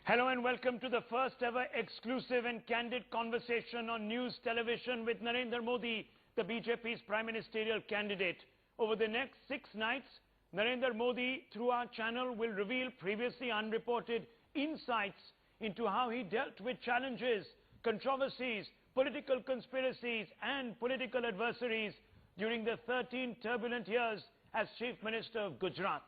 Hello and welcome to the first ever exclusive and candid conversation on news television with Narendra Modi, the BJP's prime ministerial candidate. Over the next 6 nights, Narendra Modi, through our channel, will reveal previously unreported insights into how he dealt with challenges, controversies, political conspiracies and political adversaries during the 13 turbulent years as Chief Minister of Gujarat.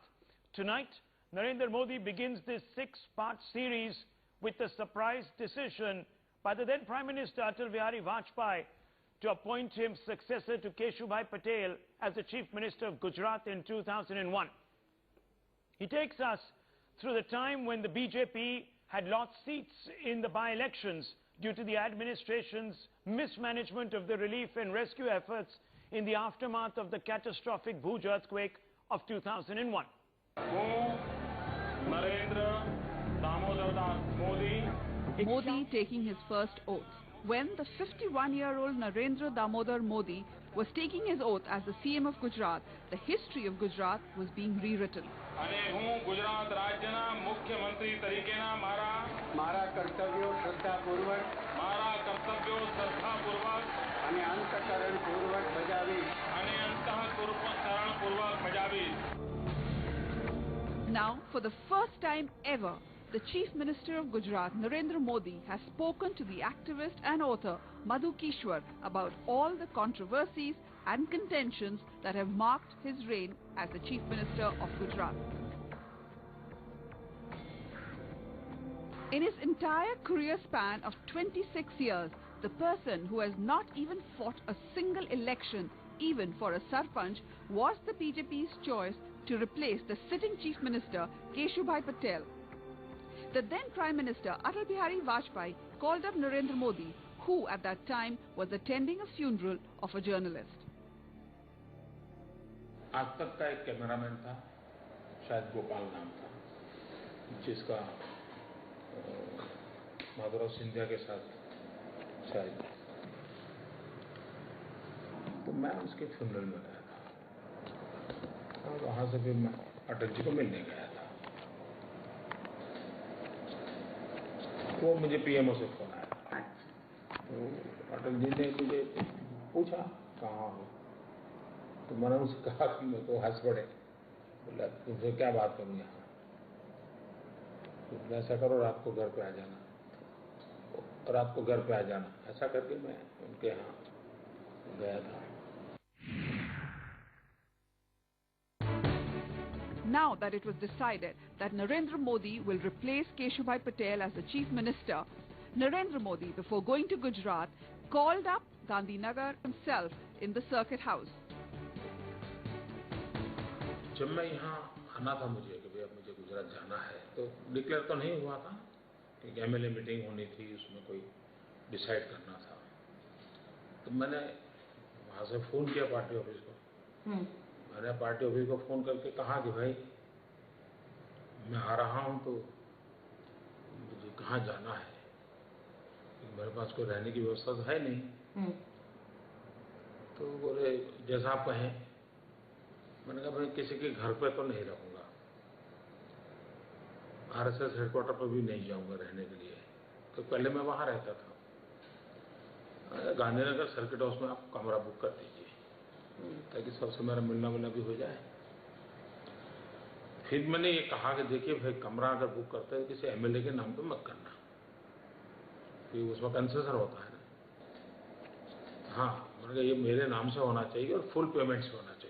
Tonight, Narendra Modi begins this 6-part series with the surprise decision by the then Prime Minister Atal Bihari Vajpayee to appoint him successor to Keshubhai Patel as the Chief Minister of Gujarat in 2001. He takes us through the time when the BJP had lost seats in the by-elections due to the administration's mismanagement of the relief and rescue efforts in the aftermath of the catastrophic Bhuj earthquake of 2001. Modi taking his first oath. When the 51-year-old Narendra Damodar Modi was taking his oath as the CM of Gujarat, the history of Gujarat was being rewritten. Now, for the first time ever, the Chief Minister of Gujarat, Narendra Modi, has spoken to the activist and author Madhu Kishwar about all the controversies and contentions that have marked his reign as the Chief Minister of Gujarat. In his entire career span of 26 years, the person who has not even fought a single election, even for a sarpanch, was the BJP's choice to replace the sitting Chief Minister Keshubhai Patel. The then Prime Minister Atal Bihari Vajpayee called up Narendra Modi, who at that time was attending a funeral of a journalist. आज तक का एक cameraman था, शायद गोपाल नाम था, जिसका माधवराव सिंधिया के साथ शायद, तो मैं उसके फ्यूनरल में गया था और वहाँ से फिर मैं अटल जी को मिलने गया था। वो मुझे पीएमओ से फोन आया, तो अटल जी ने मुझे पूछा कहाँ हो, तो मैंने उनसे कहा कि मैं तो हंस पड़े, बोला तुमसे क्या बात करूँ यहाँ, तो ऐसा करो रात को घर पे आ जाना, रात को घर पे आ जाना, ऐसा करके मैं उनके यहाँ गया था। Now that it was decided that Narendra Modi will replace Keshubhai Patel as the Chief Minister, Narendra Modi, before going to Gujarat, called up Gandhinagar himself in the Circuit House. जब मैं यहाँ आना था मुझे कि भैया मुझे गुजरात जाना है, तो डिक्लेयर तो नहीं हुआ था, क्योंकि एमएलए मीटिंग होनी थी, उसमें कोई डिसाइड करना था। तो मैंने वहाँ से फ़ोन किया पार्टी ऑफिस को। मैंने पार्टी ऑफिस को फ़ोन करके कहा कि भाई मैं आ रहा हूँ, तो मुझे कहाँ जाना है, मेरे पास कोई रहने की व्यवस्था तो है नहीं। तो बोले जैसा आप कहें। मैंने कहा भाई किसी के घर पे तो नहीं रहूँगा, आरएसएस हेडक्वार्टर पर भी नहीं जाऊँगा रहने के लिए, तो पहले मैं वहाँ रहता था। गांधीनगर सर्किट हाउस में आप कमरा बुक कर दीजिए, ताकि सबसे मेरा मिलना भी हो जाए। फिर मैंने ये कहा कि देखिए भाई कमरा अगर बुक करते हैं किसी एमएलए के नाम पे मत करना, क्योंकि उसमें कंसेशन होता है ना। हाँ, मैंने कहा ये मेरे नाम से होना चाहिए और फुल पेमेंट से होना चाहिए।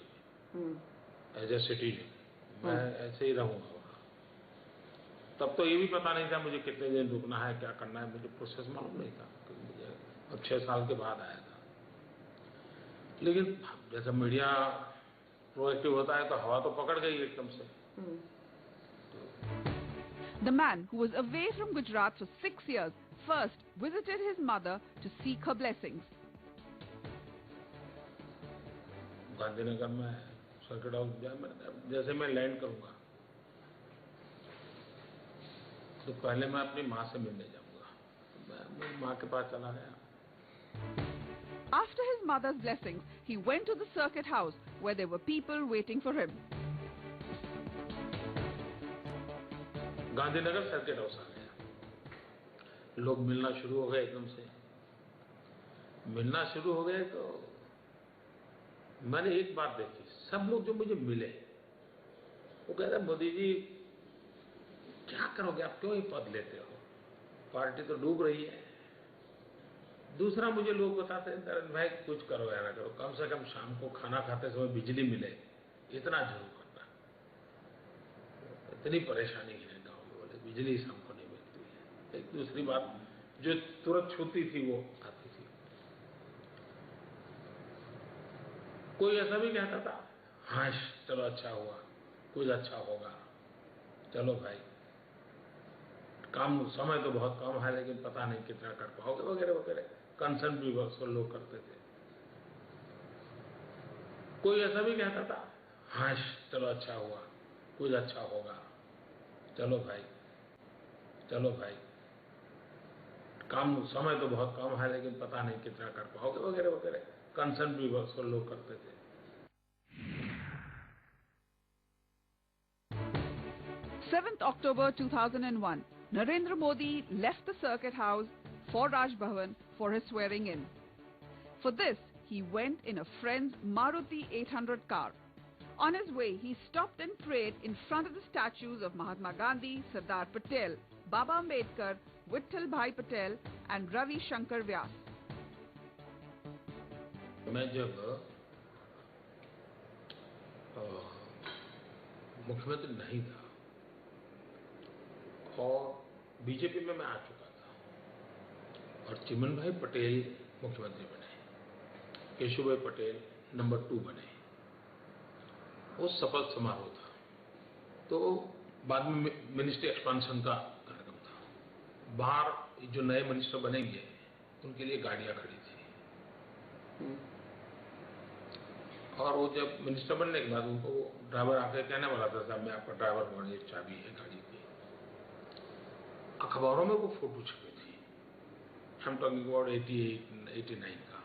एज ए सिटीजन मैं ऐसे ही रहूँगा वहाँ। तब तो ये भी पता नहीं था मुझे कितने दिन रुकना है, क्या करना है, मुझे प्रोसेस मालूम नहीं था, मुझे अब 6 साल के बाद आया था। लेकिन जैसा मीडिया प्रोएक्टिव होता है तो हवा तो पकड़ गई एकदम से। The man who was away from Gujarat for 6 years first visited his mother to seek her blessings. Gandhinagar में सर्किट हाउस जैसे मैं लैंड करूंगा तो पहले मैं अपनी माँ से मिलने जाऊंगा। मैं अपनी माँ के पास चला गया। After his mother's blessings, he went to the circuit house where there were people waiting for him. Gandhinagar circuit house आ गया। लोग मिलना शुरू हो गए एकदम से। मिलना शुरू हो गए तो मैंने एक बात देखी, सब लोग जो मुझे मिले वो कह रहे मोदी जी क्या करोगे आप, क्यों ये पद लेते हो, पार्टी तो डूब रही है। दूसरा मुझे लोग बताते हैं नरेंद्र भाई कुछ करो या ना करो, कम से कम शाम को खाना खाते समय बिजली मिले, इतना जरूर करना। इतनी परेशानी है गाँव में, बोले बिजली शाम को नहीं मिलती है। एक दूसरी बात जो तुरंत छूती थी वो आती थी। कोई ऐसा भी कहता था, हाँ चलो अच्छा हुआ, कुछ अच्छा होगा, चलो भाई काम समय तो बहुत कम है लेकिन पता नहीं कितना कर पाओगे वगैरह वगैरह, कंसर्न भी बहुत लोग करते थे। कोई ऐसा भी कहता था, हाँ चलो अच्छा हुआ, कुछ अच्छा होगा, चलो भाई काम समय तो बहुत कम है लेकिन पता नहीं कितना कर पाओगे वगैरह वगैरह, कंसर्न भी बहुत लोग करते थे। 7th October 2001, Narendra Modi left the Circuit House for Raj Bhavan for his swearing in. For this, he went in a friend's Maruti 800 car. On his way, he stopped and prayed in front of the statues of Mahatma Gandhi, Sardar Patel, Baba Ambedkar, Vittal Bhai Patel and Ravi Shankar Vyas. मैं जब मुख्यमंत्री नहीं था और BJP में मैं आ चुका था और चिमन भाई पटेल मुख्यमंत्री बने, केशु भाई पटेल नंबर 2 बने, वो शपथ समारोह था। तो बाद में मिनिस्ट्री एक्सपांशन का कार्यक्रम था। बाहर जो नए मिनिस्टर बनेंगे उनके लिए गाड़ियां खड़ी थी और वो जब मिनिस्टर बनने के बाद उनको ड्राइवर आकर कहने वाला था, साहब मैं आपका ड्राइवर हूँ, ये चाबी है गाड़ी की। अखबारों में वो फोटो छपी थी, हम टॉकिंग अबाउट 88-89 का।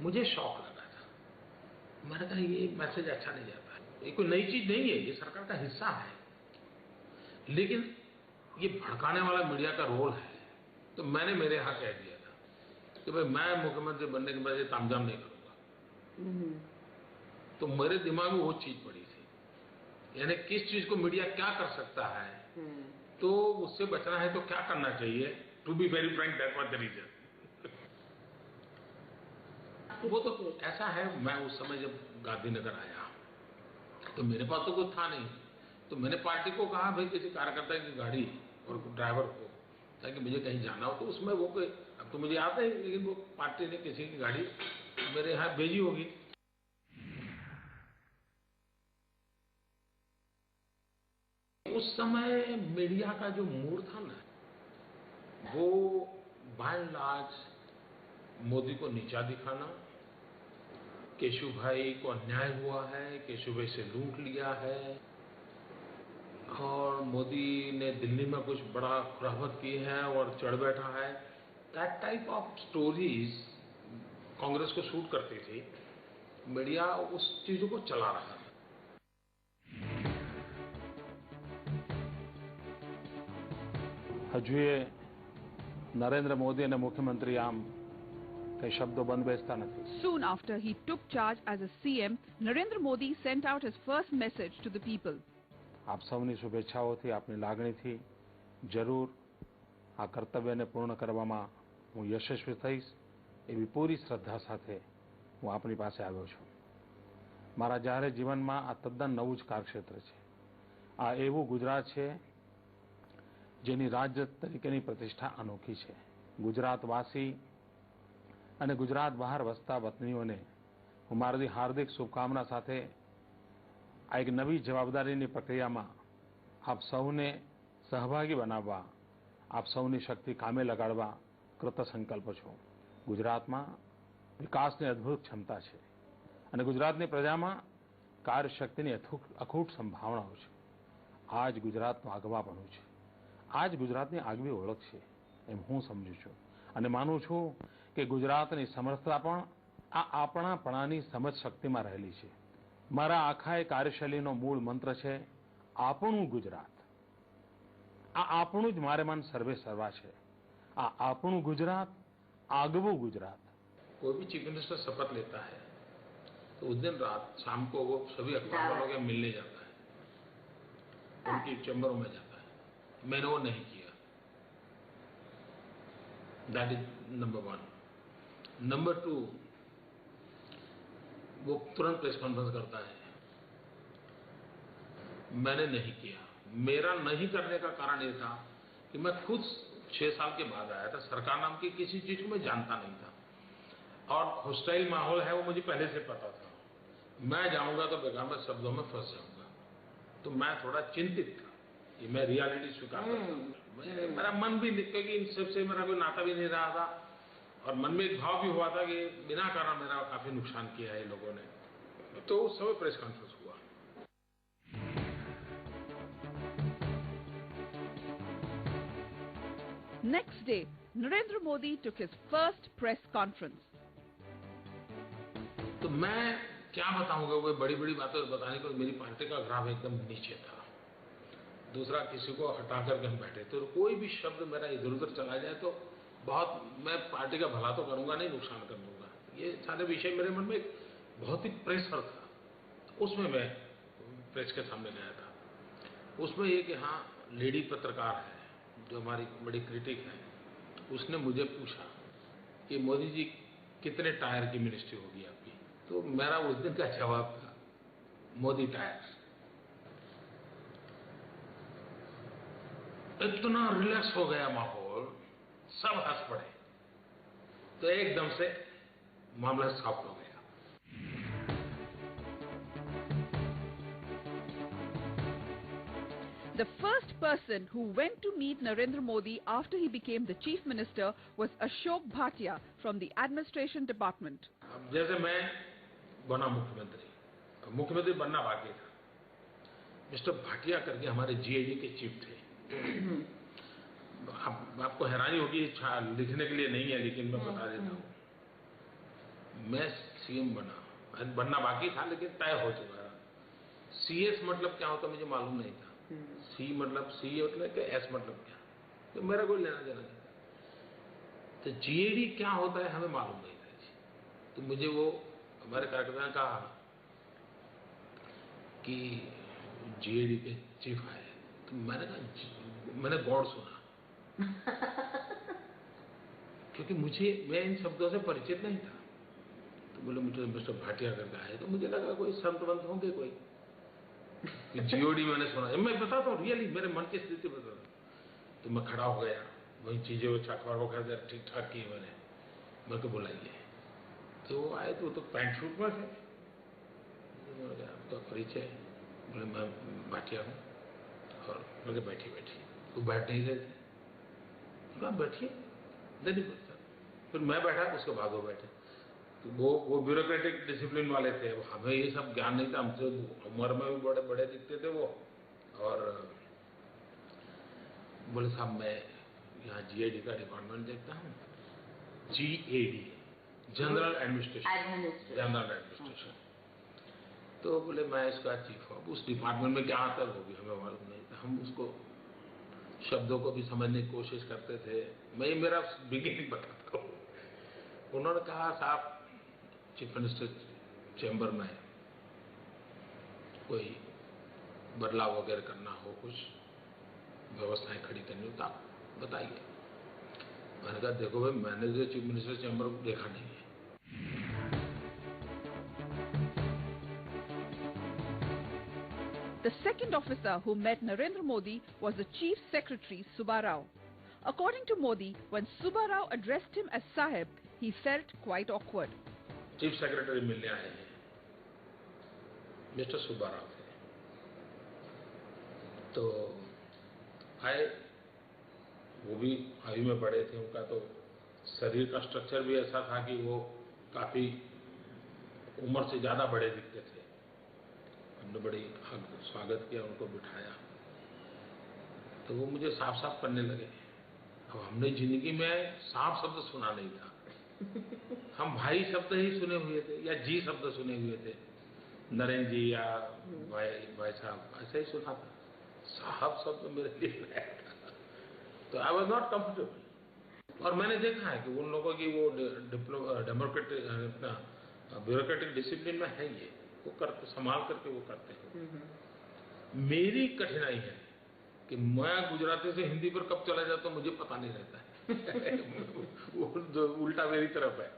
मुझे शौक लगा था, मैंने कहा ये मैसेज अच्छा नहीं जाता है, ये कोई नई चीज नहीं है, ये सरकार का हिस्सा है, लेकिन ये भड़काने वाला मीडिया का रोल है। तो मैंने मेरे यहाँ कह दिया था कि भाई मैं मुख्यमंत्री बनने के बाद ये तामझाम नहीं करूंगा। तो मेरे दिमाग में वो चीज पड़ी थी, यानी किस चीज को मीडिया क्या कर सकता है, तो उससे बचना है तो क्या करना चाहिए। To be very frank that was the reason. वो तो ऐसा है, मैं उस समय जब गांधीनगर आया तो मेरे पास तो कुछ था नहीं, तो मैंने पार्टी को कहा भाई किसी कार्यकर्ता की गाड़ी और ड्राइवर को, ताकि मुझे कहीं जाना हो। तो उसमें वो कोई, अब तो मुझे आता है, लेकिन वो पार्टी ने किसी की गाड़ी मेरे यहाँ भेजी होगी। उस समय मीडिया का जो मूड था ना, वो बाय एंड लार्ज मोदी को नीचा दिखाना, केशु भाई को अन्याय हुआ है, केशु भाई से लूट लिया है और मोदी ने दिल्ली में कुछ बड़ा खुराफत की है और चढ़ बैठा है, that type of stories Congress को सूट करती थी। मीडिया उस चीजों को चला रहा है। હજુએ નરેન્દ્ર મોદી અને મુખ્યમંત્રી આમ કઈ શબ્દો બંધ બેસતા નથી. Soon after he took charge as a CM, Narendra Modi sent out his first message to the people. આપ સૌની શુભેચ્છાઓથી, આપની લાગણીથી જરૂર આ કર્તવ્યને પૂર્ણ કરવામાં હું યશસ્વી થઈશ એવી પૂરી શ્રદ્ધા સાથે હું આપની પાસે આવ્યો છું. મારા જાહેર જીવનમાં આ તદ્દન નવું જ કાર્યક્ષેત્ર છે. આ એવું ગુજરાત છે જેની રાજ્ય તરીકેની પ્રતિષ્ઠા અનોખી છે. ગુજરાતવાસી અને ગુજરાત બહાર વસતા વતનીઓને હું મારી હાર્દિક શુભકામના સાથે આ એક નવી જવાબદારીની પ્રક્રિયામાં આપ સૌને સહભાગી બનાવવા, આપ સૌની શક્તિ કામે લગાડવા કૃત સંકલ્પ છું. ગુજરાતમાં વિકાસની અદ્ભુત ક્ષમતા છે અને ગુજરાતની પ્રજામાં કાર્યશક્તિની અખૂટ સંભાવનાઓ છે. આ જ ગુજરાતનું આગવાપણું છે, આ જ ગુજરાતની આગવી ઓળખ છે એમ હું સમજુ છું અને માનું છું કે ગુજરાતની સમર્થતા પણ આ આપણાપણાની સમજ શક્તિમાં રહેલી છે. મારા આખા એ કાર્યશૈલીનો મૂળ મંત્ર છે આપણું ગુજરાત. આ આપણું જ મારે મન સર્વે સર્વા છે. આપણું ગુજરાત, આગવું ગુજરાત. कोई भी चीफ मिनिस्टर शपथ लेता है तो उस दिन रात शाम को वो सभी अखबार वालों के मिलने जाता है, उनकी चैम्बरों में जाता है. मैंने वो नहीं किया. That is number 1. नंबर 2, वो तुरंत प्रेस कॉन्फ्रेंस करता है. मैंने नहीं किया. मेरा नहीं करने का कारण ये था कि मैं खुद 6 साल के बाद आया था. सरकार नाम की किसी चीज को मैं जानता नहीं था और हॉस्टाइल माहौल है वो मुझे पहले से पता था. मैं जाऊंगा तो बेगाना शब्दों में फंस जाऊंगा. तो मैं थोड़ा चिंतित था कि मैं रियलिटी स्वीकार करता हूं. मेरा मन भी, क्योंकि इन सबसे मेरा कोई नाता भी नहीं रहा था और मन में एक भाव भी हुआ था कि बिना कारण मेरा काफी नुकसान किया है लोगों ने. तो उस समय प्रेस कॉन्फ्रेंस हुआ. Next day, Narendra Modi took his first press conference. तो मैं क्या बताऊंगा, वो बड़ी बड़ी बातें बताने को. मेरी पार्टी का ग्राफ एकदम नीचे था. दूसरा, किसी को हटा करके हम बैठे तो कोई भी शब्द मेरा इधर उधर चला जाए तो बहुत, मैं पार्टी का भला तो करूंगा नहीं, नुकसान कर दूंगा. ये सारे विषय मेरे मन में एक बहुत ही प्रेशर था. उसमें मैं प्रेस के सामने गया था. उसमें ये कि हाँ, लेडी पत्रकार है जो हमारी बड़ी क्रिटिक है, उसने मुझे पूछा कि मोदी जी कितने टायर की मिनिस्ट्री होगी आपकी. तो मेरा उस दिन का जवाब था मोदी टायर. इतना रिलैक्स हो गया माहौल, सब हंस पड़े. तो एकदम से मामला सॉफ्ट हो गया. The first person who went to meet Narendra Modi after he became the chief minister was Ashok Bhatia from the administration department. अब जैसे मैं बना मुख्यमंत्री बनना बाकी था. मिस्टर भाटिया करके हमारे जीएडी के चीफ थे. आपको हैरानी होगी, लिखने के लिए नहीं है लेकिन मैं बता देता हूँ. मैं सीएम बनना बाकी था लेकिन तय हो चुका था. सीएस मतलब क्या होता मुझे मालूम नहीं था. सी मतलब क्या, एस मतलब क्या, तो मेरा कोई लेना देना नहीं था. तो जीएडी क्या होता है हमें मालूम नहीं था जी. तो मुझे वो हमारे कार्यकर्ता ने कहा कि जीएडी के चीफ आए. तो मैंने कहा, मैंने गौर सुना क्योंकि मैं इन शब्दों से परिचित नहीं था. तो बोले मुझे मिस्टर भाटिया करके आए. तो मुझे लगा कोई संत वंत होंगे कोई. जीओडी मैंने सुना. मैं बताता हूँ रियली, मेरे मन की स्थिति बताता हूँ. तो मैं खड़ा हो गया, वही चीजें वो अखबार को खा ठीक ठाक की मैंने. मैं को बुलाइए. तो वो आए तो पैंट शूट में थे. आपका परिचय? बोले मैं भाटिया हूँ. और मुझे बैठी वो बैठ नहीं रहे थे. तो बैठिए. फिर मैं बैठा, उसके बाद वो बैठे. तो वो ब्यूरोक्रेटिक डिसिप्लिन वाले थे. हमें ये सब ज्ञान नहीं था. हमसे उम्र में भी बड़े बड़े दिखते थे वो. और बोले साहब मैं यहाँ जीएडी का डिपार्टमेंट देखता हूँ. GAD general administration. तो बोले मैं इसका चीफ हूँ. उस डिपार्टमेंट में क्या आता है वो भी हमें मालूम नहीं था. हम उसको शब्दों को भी समझने की कोशिश करते थे. मैं मेरा बिगिनिंग बताता हूँ. उन्होंने कहा साहब चीफ मिनिस्टर चैम्बर में कोई बदलाव वगैरह करना हो, कुछ व्यवस्थाएं खड़ी करनी हो तो आप बताइए. मैंने कहा देखो भाई, मैंने जो चीफ मिनिस्टर चैम्बर को देखा नहीं है. The second officer who met Narendra Modi was the Chief Secretary Subba Rao. According to Modi, when Subba Rao addressed him as Sahib, he felt quite awkward. Chief secretary मिलने आए हैं, mister Subba Rao थे. तो आए, वो भी आयु में बड़े थे. उनका तो शरीर का स्ट्रक्चर भी ऐसा था कि वो काफी उम्र से ज्यादा बड़े दिखते थे. हमने बड़ी स्वागत किया, उनको बिठाया. तो वो मुझे साफ साफ करने लगे. अब हमने जिंदगी में साफ शब्द सुना नहीं था. हम भाई शब्द ही सुने हुए थे या जी शब्द सुने हुए थे. नरेंद्र जी या भाई साहब ऐसा ही सुना था. साहब शब्द मेरे लिए नया था. तो आई वॉज नॉट कंफर्टेबल. और मैंने देखा है कि उन लोगों की वो डेमोक्रेटिक ब्यूरोक्रेटिक डिसिप्लिन में है ये, वो करते संभाल करके वो करते हैं। मेरी कठिनाई है कि मैं गुजराती से हिंदी पर कब चला जाता हूं मुझे पता नहीं रहता है। वो उल्टा मेरी तरफ है।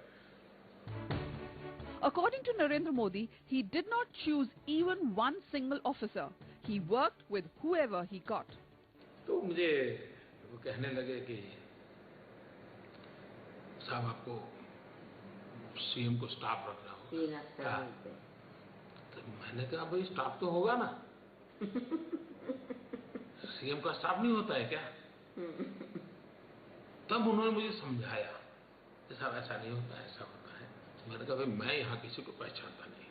According to Narendra Modi, he did not choose even one single officer. He worked with whoever he got. तो मुझे वो कहने लगे कि साहब आपको सीएम को स्टाफ रखना होगा। तो मैंने कहा भाई स्टाफ तो होगा ना, सीएम का स्टाफ नहीं होता है क्या? तब उन्होंने मुझे समझाया कि साहब ऐसा नहीं होता है, ऐसा होता है। मैंने कहा भाई मैं यहाँ किसी को पहचानता नहीं,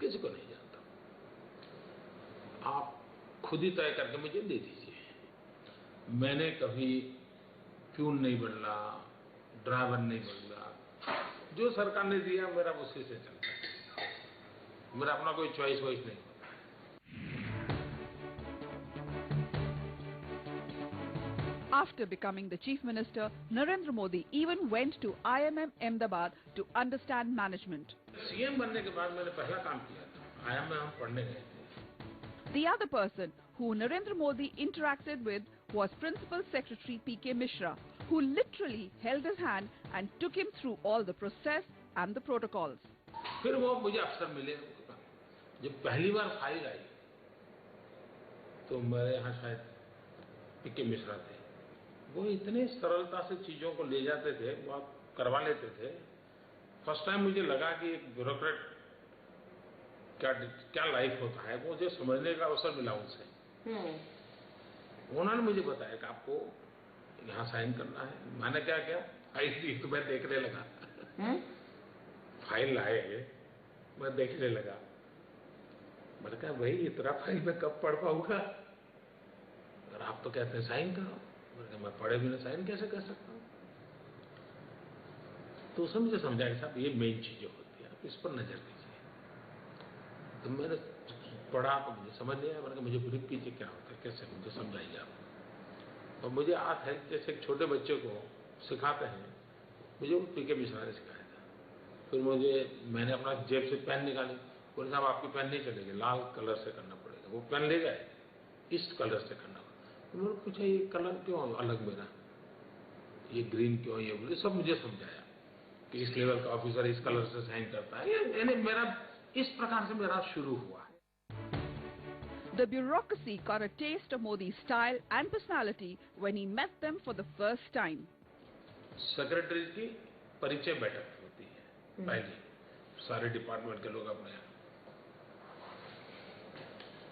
किसी को नहीं जानता, आप खुद ही तय करके मुझे दे दीजिए। मैंने कभी प्यून नहीं बदला, ड्राइवर नहीं बदला, जो सरकार ने दिया मेरा उसी से चलता है, मेरा अपना कोई चॉइस वॉइस नहीं होता। After becoming the chief minister, Narendra Modi even went to IMM Ahmedabad to understand management. CM बनने के बाद मैंने पहला काम किया था, IMM हम पढ़ने गए थे। The other person who Narendra Modi interacted with was Principal Secretary P.K. Mishra, who literally held his hand and took him through all the process and the protocols. फिर वो मुझे अफसर मिले। जब पहली बार फाइल आई तो मेरे यहाँ शायद पीके मिश्रा थे, वो इतने सरलता से चीजों को ले जाते थे, वो आप करवा लेते थे। फर्स्ट टाइम मुझे लगा कि एक ब्यूरोक्रेट क्या लाइफ होता है, वो मुझे समझने का अवसर मिला उनसे। उन्होंने मुझे बताया कि आपको यहाँ साइन करना है। मैंने क्या किया, फाइल दी तो मैं देखने लगा। फाइल लाए, मैं देखने लगा। मैंने कहा भाई इतना फाइल मैं कब पढ़ पाऊंगा, और आप तो कहते हैं साइन करो। मैंने कहा मैं पढ़े बिना साइन कैसे कर सकता हूँ? तो उसने मुझे समझाया साहब ये मेन चीजें होती है, आप इस पर नजर दीजिए। तो मैंने पढ़ा तो मुझे समझ नहीं आया। मैंने कहा मुझे ब्रीफ कीजिए क्या होता है, कैसे मुझे समझाइए आप। और मुझे आद है जैसे एक छोटे बच्चे को सिखाते हैं, मुझे वो पीके मिश्रा ने सिखाया था। फिर मैंने अपना जेब से पेन निकाली, बोले साहब आपकी पेन नहीं चलेगी, लाल कलर से करना पड़ेगा। वो पेन ले गए, इस कलर से करना पड़ेगा। तो मैंने पूछा ये कलर क्यों अलग मेरा, ये ग्रीन क्यों, ये बोले सब मुझे समझाया कि इस लेवल का ऑफिसर इस कलर से साइन करता है। यानी मेरा इस प्रकार से मेरा शुरू हुआ। The bureaucracy got a taste of Modi's style and personality when he met them for the first time. Secretary की परिचय बैठक होती है पहली, सारे डिपार्टमेंट के लोग अपने।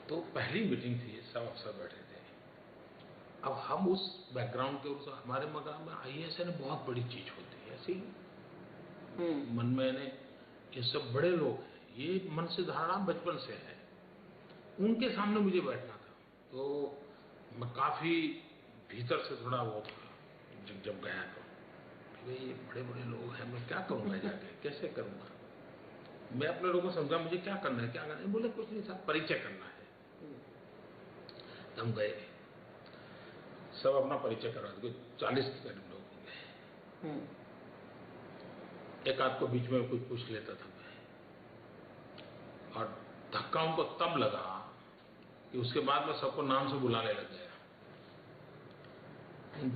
तो पहली मीटिंग थी, सब अफसर बैठे थे। अब हम उस बैकग्राउंड के उस हमारे मकान में आईएएस ने बहुत बड़ी चीज होती है ऐसी मन में ने ये सब बड़े लोग हैं, ये मन से धारणा बचपन से है। उनके सामने मुझे बैठना था, तो मैं काफी भीतर से थोड़ा वो था जब गया तो भाई ये बड़े बड़े लोग हैं, मैं क्या करूंगा जाके, कैसे करूंगा। मैं अपने लोगों को समझा मुझे क्या करना है, क्या करना है। बोले कुछ नहीं साहब, परिचय करना है। हम गए, सब अपना परिचय करवा दिया, 40 के करीब लोग होंगे। एक आध को बीच में कुछ पूछ लेता था मैं, और धक्का उनको तब लगा कि उसके बाद मैं सबको नाम से बुलाने लग गया।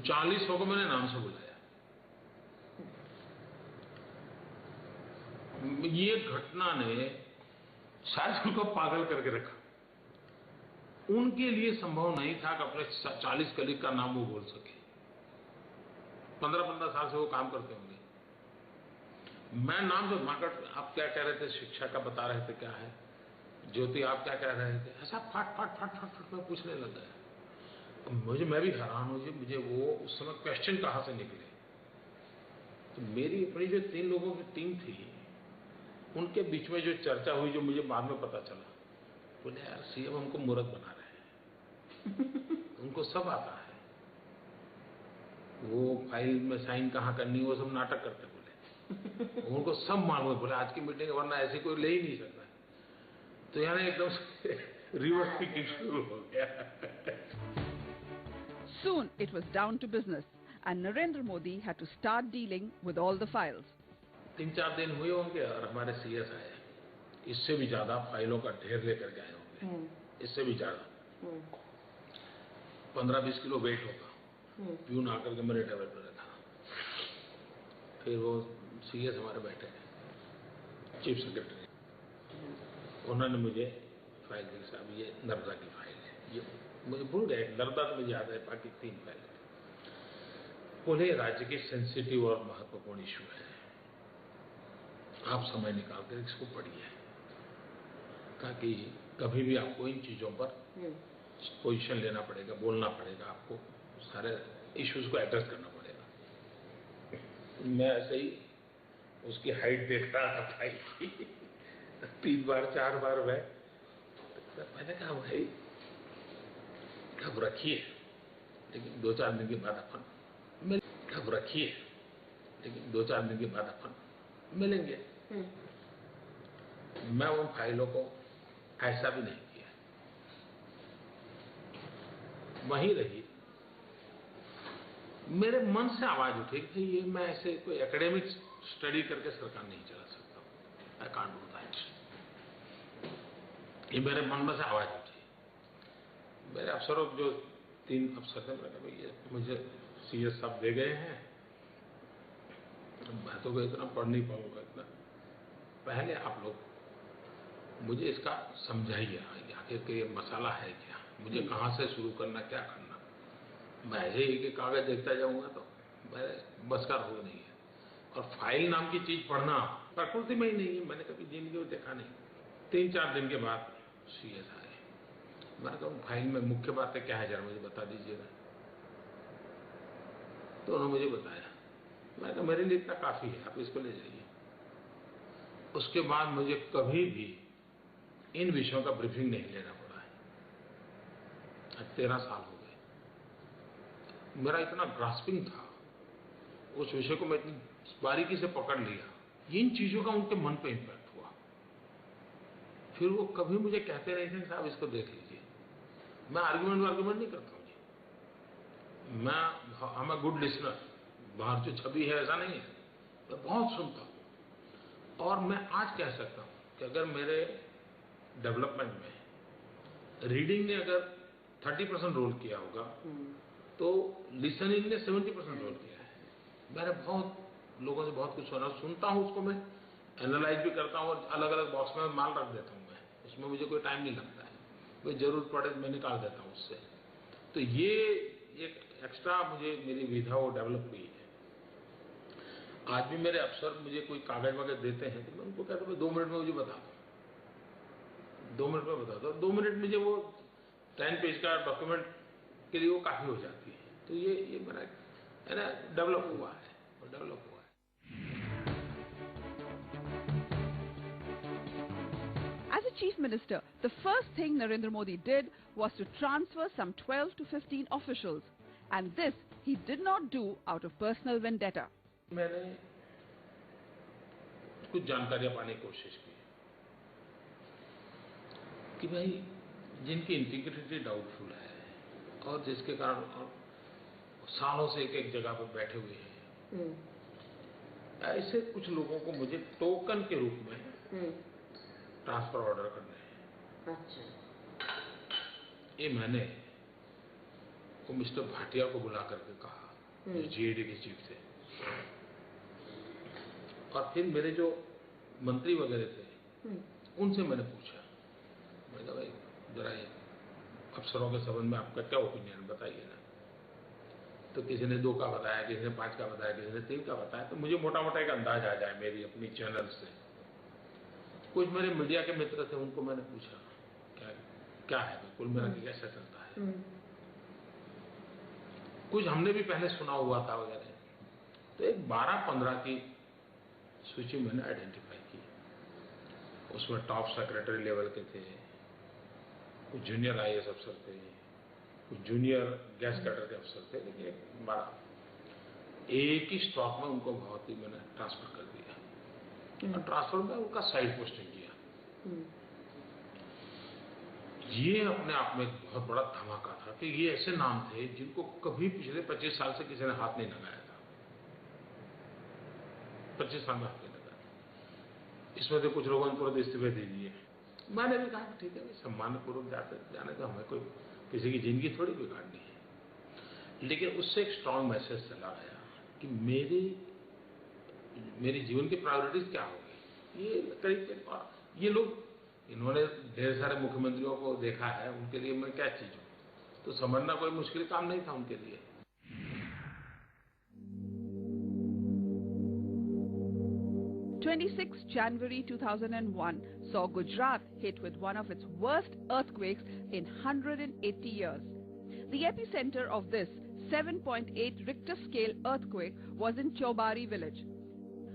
40 को मैंने नाम से बुलाया। ये घटना ने शायद उनको पागल करके रखा। उनके लिए संभव नहीं था कि अपने 40 कलीग का नाम वो बोल सके। 15-15 साल से वो काम करते होंगे। मैं नाम से मार्केट, आप क्या कह रहे थे, शिक्षा का बता रहे थे, क्या है ज्योति, आप क्या कह रहे थे, ऐसा फट मैं पूछने लग गया। मैं भी हैरान हूं, मुझे वो उस समय क्वेश्चन कहां से निकले। तो मेरी अपनी जो 3 लोगों की टीम थी, उनके बीच में जो चर्चा हुई, जो मुझे बाद में पता चला, बोले यार सीएम हमको मूर्ख बना रहे हैं। उनको सब आता है, वो फाइल में साइन कहाँ करनी, वो सब नाटक करते बोले। उनको सब मालूम है, बोले आज की मीटिंग वरना ऐसी कोई ले ही नहीं सकता। तो यानी एकदम से रिवर्स पिकिंग शुरू हो गया। Soon it was down to business, and Narendra Modi had to start dealing with all the files. 3-4 दिन हुए होंगे और हमारे सीएस आए, इससे भी ज्यादा फाइलों का ढेर लेकर के आए होंगे, इससे भी ज्यादा 15-20 किलो वेट होगा। प्यून आकर के मेरे टेबल पर रखा, फिर वो सीएस हमारे बैठे चीफ सेक्रेटरी, उन्होंने मुझे फाइल दी, साहब ये नर्मदा की फाइल है, ये मुझे भूल गए, नर्मदा तो मुझे याद है, बाकी 3 फाइल है। बोले राज्य के सेंसिटिव और महत्वपूर्ण इशू है, आप समय निकाल कर इसको पढ़िए, ताकि कभी भी आपको इन चीजों पर पोजीशन लेना पड़ेगा, बोलना पड़ेगा, आपको सारे इश्यूज को एड्रेस करना पड़ेगा। मैं ऐसे ही उसकी हाइट देख रहा था फाइल की, 3-4 बार मैंने कहा भाई कब रखिए, लेकिन 2-4 दिन के बाद अपन कब रखिए, लेकिन 2-4 दिन के बाद अपन मिलेंगे। मैं उन फाइलों को ऐसा भी नहीं किया, वहीं रही। मेरे मन से आवाज उठी कि ये मैं ऐसे कोई एकेडमिक स्टडी करके सरकार नहीं चला सकता, आई कांट डू दैट। ये मेरे मन में से आवाज उठी। मेरे अफसरों जो 3 अफसर थे, मैंने कहा ये मुझे सीएस साहब दे गए हैं, मैं तो इतना पढ़ नहीं पाऊंगा, इतना पहले आप लोग मुझे इसका समझाइए, आखिर ये मसाला है क्या, मुझे कहाँ से शुरू करना, क्या करना। मैं ऐसे ही कि कागज देखता जाऊंगा तो मेरे बस का रोग नहीं है। और फाइल नाम की चीज पढ़ना प्रकृति में ही नहीं है, मैंने कभी जिंदगी में देखा नहीं। 3-4 दिन के बाद सीएस आए, मैंने कहा फाइल में मुख्य बातें क्या है, जरा मुझे बता दीजिएगा। तो उन्होंने मुझे बताया, मैंने कहा मेरे लिए इतना काफी है, आप इसको ले जाइए। उसके बाद मुझे कभी भी इन विषयों का ब्रीफिंग नहीं लेना पड़ा है। आज 13 साल हो गए। मेरा इतना ग्रास्पिंग था, उस विषय को मैं इतनी बारीकी से पकड़ लिया, इन चीजों का उनके मन पे इम्पैक्ट हुआ। फिर वो कभी मुझे कहते नहीं थे साहब इसको देख लीजिए। मैं आर्गुमेंट नहीं करता हूँ, मैं आई एम गुड लिसनर। बाहर जो छवि है ऐसा नहीं है, मैं बहुत सुनता हूँ। और मैं आज कह सकता हूँ कि अगर मेरे डेवलपमेंट में रीडिंग ने अगर 30% रोल किया होगा, तो लिसनिंग ने 70% रोल किया है। मैंने बहुत लोगों से बहुत कुछ सुनता हूँ, उसको मैं एनालाइज भी करता हूँ और अलग अलग बॉक्स में माल रख देता हूँ। मैं उसमें मुझे कोई टाइम नहीं लगता है, कोई जरूरत पड़े मैं निकाल देता हूँ उससे। तो ये एक एक्स्ट्रा मुझे मेरी विधा वो डेवलप हुई है। आज भी मेरे अफसर मुझे कोई कागज वगैरह देते हैं तो मैं उनको कहता हूँ 2 मिनट में मुझे बता दो, 2 मिनट में बता दो। 2 मिनट मुझे वो 10 पेज का डॉक्यूमेंट के लिए वो काफी हो जाती है। तो ये मेरा है ना डेवलप हुआ है, और डेवलप हुआ है। As a chief minister, the first thing Narendra Modi did was to transfer some 12 to 15 officials, and this he did not do out of personal vendetta. मैंने कुछ जानकारियां पाने की कोशिश की कि भाई जिनकी इंटीग्रिटी डाउटफुल है और जिसके कारण सालों से एक जगह पर बैठे हुए हैं, ऐसे कुछ लोगों को मुझे टोकन के रूप में ट्रांसफर ऑर्डर करने हैं। अच्छा। ये मैंने को मिस्टर भाटिया को बुला करके कहा, जो जीएडी के चीफ थे, और फिर मेरे जो मंत्री वगैरह थे उनसे मैंने पूछा, मैंने कहा भाई जरा ये अफसरों के संबंध में आपका क्या ओपिनियन बताइए ना। तो किसी ने 2 का बताया, किसी ने 5 का बताया, किसी ने 3 का बताया। तो मुझे मोटा मोटा एक अंदाज आ जाए मेरी अपनी चैनल से। कुछ मेरे मीडिया के मित्र थे, उनको मैंने पूछा क्या है कुल मेरा कैसा चलता है। कुछ हमने भी पहले सुना हुआ था वगैरह। तो एक 12-15 की सूची मैंने आइडेंटिफाई की। उसमें टॉप सेक्रेटरी लेवल के थे, कुछ जूनियर आईएएस अफसर थे, कुछ जूनियर गैस कटर के अफसर थे, लेकिन 12 एक ही स्टॉक में उनको बहुत ही मैंने ट्रांसफर कर दिया। और ट्रांसफर में उनका साइड पोस्टिंग किया। ये अपने आप में एक बहुत बड़ा धमाका था कि ये ऐसे नाम थे जिनको कभी पिछले 25 साल से किसी ने हाथ नहीं लगाया था। 25 साल में हाथ नहीं लगाया। इसमें तो कुछ लोगों ने तुरंत इस्तीफे दे दिए। मैंने भी कहा ठीक है, सम्मानपूर्वक जाने का, हमें कोई किसी की जिंदगी थोड़ी बिगाड़नी है। लेकिन उससे एक स्ट्रांग मैसेज चला गया कि मेरी जीवन की प्रायोरिटीज क्या होगी। ये करीब ये लोग, इन्होंने ढेर सारे मुख्यमंत्रियों को देखा है, उनके लिए मैं क्या चीज हूं, तो समझना कोई मुश्किल काम नहीं था उनके लिए। 26 January 2001 saw Gujarat hit with one of its worst earthquakes in 180 years. The epicenter of this 7.8 Richter scale earthquake was in Chobari village.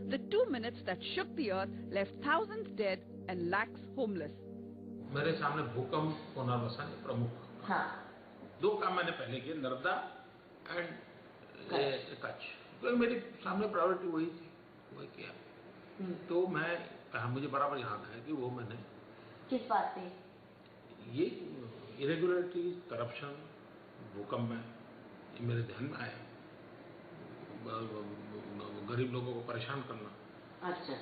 The 2 minutes that shook the earth left thousands dead and lakhs homeless. मेरे सामने भूकंप पुनर्वसन प्रमुख। हाँ। 2 काम मैंने पहले किए, नर्मदा एंड कच्छ। तो मेरे सामने प्रायोरिटी वही थी, वही किया। तो मुझे बराबर याद है कि वो मैंने किस बात पे, ये इरेगुलरिटी, करप्शन, भूकंप में ये मेरे ध्यान में आया। गरीब लोगों को परेशान करना। अच्छा।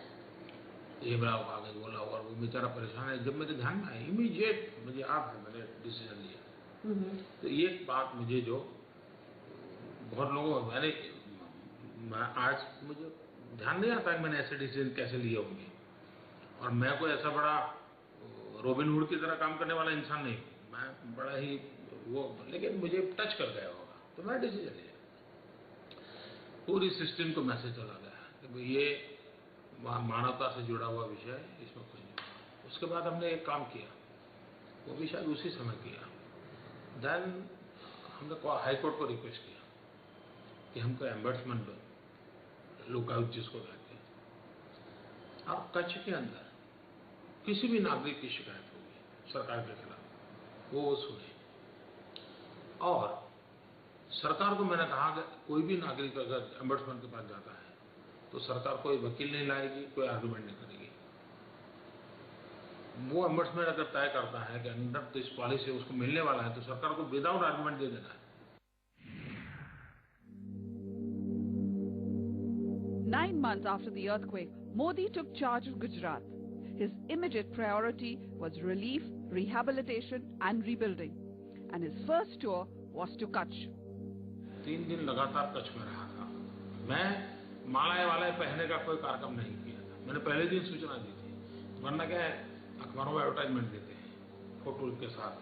ये बड़ा कागज बोला और वो बेचारा परेशान है। जब मेरे ध्यान में आया, इमीडिएट मुझे याद है, मैंने डिसीजन लिया। तो ये बात मुझे जो बहुत लोगों मैं आज मुझे ध्यान नहीं आता कि मैंने ऐसे डिसीजन कैसे लिए होंगे, और मैं कोई ऐसा बड़ा रॉबिन हुड की तरह काम करने वाला इंसान नहीं हूँ। मैं बड़ा ही लेकिन मुझे टच कर गया होगा, तो मैं डिसीजन लिया। पूरी सिस्टम को मैसेज चला गया कि ये मानवता से जुड़ा हुआ विषय है, इसमें कुछ नहीं। उसके बाद हमने एक काम किया, वो भी शायद उसी समय किया। देन हमने हाई कोर्ट को रिक्वेस्ट किया कि हमको एम्बर्समेंट दो, लुकआउट जिसको कहते हैं। अब कच्छ के अंदर किसी भी नागरिक की शिकायत होगी सरकार के खिलाफ, वो सुने। और सरकार को मैंने कहा कि कोई भी नागरिक अगर एम्बर्समेंट के पास जाता है तो सरकार कोई वकील नहीं लाएगी, कोई आर्गुमेंट नहीं करेगी। वो एम्बर्समेंट अगर तय करता है कि अंडर दिस पॉलिसी उसको मिलने वाला है, तो सरकार को विदाउट आर्गुमेंट दे देना है। 9 months after the earthquake, Modi took charge of Gujarat. His immediate priority was relief, rehabilitation and rebuilding. And his first tour was to Kutch. 3 दिन लगातार कच्छ में रहा था। मैं मालाएं वालाएं पहनने का कोई कार्यक्रम नहीं किया था। मैंने पहले दिन सूचना दी थी, वरना क्या है, अखबारों में एडवर्टाइजमेंट देते हैं फोटो के साथ,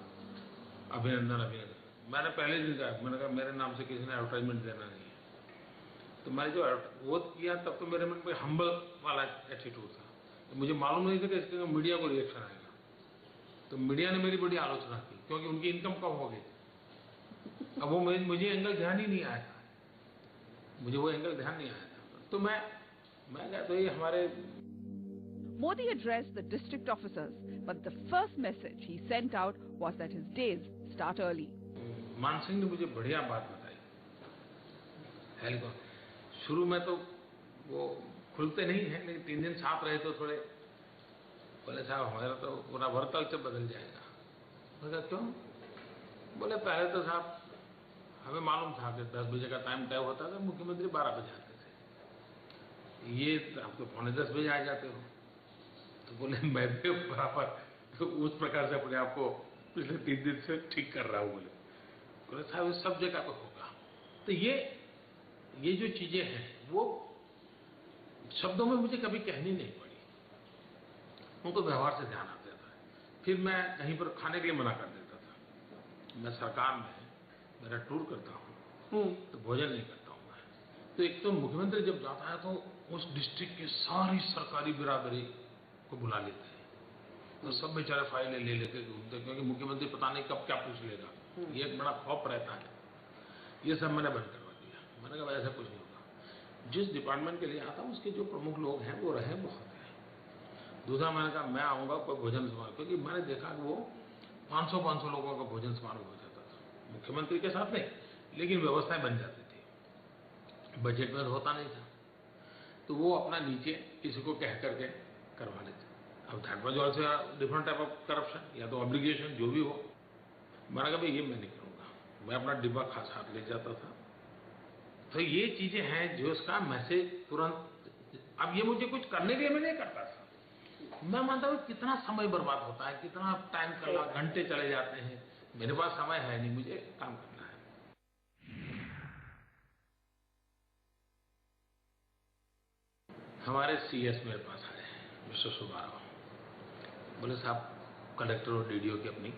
अभिनंदन अभिनंदन। मैंने पहले दिन कहा, मैंने कहा मेरे नाम से किसी ने एडवर्टाइजमेंट देना नहीं है। तो मैंने जो वो किया, तब तो मेरे मन में हम्बल वाला एटीट्यूड था। तो मुझे मालूम नहीं था कि इसके मीडिया को रिएक्शन आएगा। तो मीडिया ने मेरी बड़ी आलोचना की, क्योंकि उनकी इनकम कम हो गई थी। अब वो मुझे एंगल ध्यान ही नहीं आया था, मुझे वो एंगल ध्यान नहीं आया था। तो मैं क्या, तो ये हमारे Modi addressed the district officers, but the first message he sent out was that his days start early. मान सिंह ने मुझे बढ़िया बात बताई। हेलीकॉप्टर शुरू में तो वो खुलते नहीं है, लेकिन 3 दिन साथ रहे तो थोड़े बोले साहब हमारा तो पूरा वर्ककल्चर बदल जाएगा। बोला क्यों? बोले पहले तो साहब हमें मालूम था कि 10 बजे का टाइम तय होता था, मुख्यमंत्री 12 बजे आते थे, ये आप तो 9:45 बजे आ जाते हो। तो बोले मैं भी बराबर तो उस प्रकार से अपने आप को पिछले 3 दिन से ठीक कर रहा हूँ। बोले साहब सब जगह पे होगा। तो ये जो चीजें हैं वो शब्दों में मुझे कभी कहनी नहीं पड़ी, उनको व्यवहार से ध्यान आता था। फिर मैं कहीं पर खाने के लिए मना कर देता था। मैं सरकार में मेरा टूर करता हूँ तो भोजन नहीं करता हूँ मैं। तो एक तो मुख्यमंत्री जब जाता है तो उस डिस्ट्रिक्ट की सारी सरकारी बिरादरी को बुला लेते हैं, तो सब बेचारे फाइलें ले लेके घूमते, क्योंकि मुख्यमंत्री पता नहीं कब क्या पूछ लेगा, ये एक बड़ा खौफ रहता है। ये सब मैंने बंद करवा दिया। मैंने कहा ऐसा कुछ नहीं होगा। जिस डिपार्टमेंट के लिए आता हूँ उसके जो प्रमुख लोग हैं वो रहे बहुत है। दूसरा मैंने कहा मैं आऊँगा कोई भोजन समारोह, क्योंकि मैंने देखा कि वो 500 लोगों का भोजन समारोह हो जाता था, मुख्यमंत्री के साथ नहीं, लेकिन व्यवस्थाएं बन जाती थी, बजट में होता नहीं था। तो वो अपना नीचे किसी को कह करके करवा लेते। अब that was also different type of corruption, या तो ऑब्लिगेशन, जो भी हो। मैंने कहा भाई ये मैं नहीं करूँगा, मैं अपना डिब्बा खास हाथ ले जाता था। तो ये चीजें हैं जो उसका मैसेज तुरंत, अब ये मुझे कुछ करने के लिए मैं नहीं करता था। मैं मानता हूँ कितना समय बर्बाद होता है, कितना टाइम चला, घंटे चले जाते हैं। मेरे पास समय है नहीं, मुझे काम करना है। हमारे सीएस मेरे पास आए, मिस्टर सुब्बाराव, बोले साहब कलेक्टर और डीडीओ की अपनी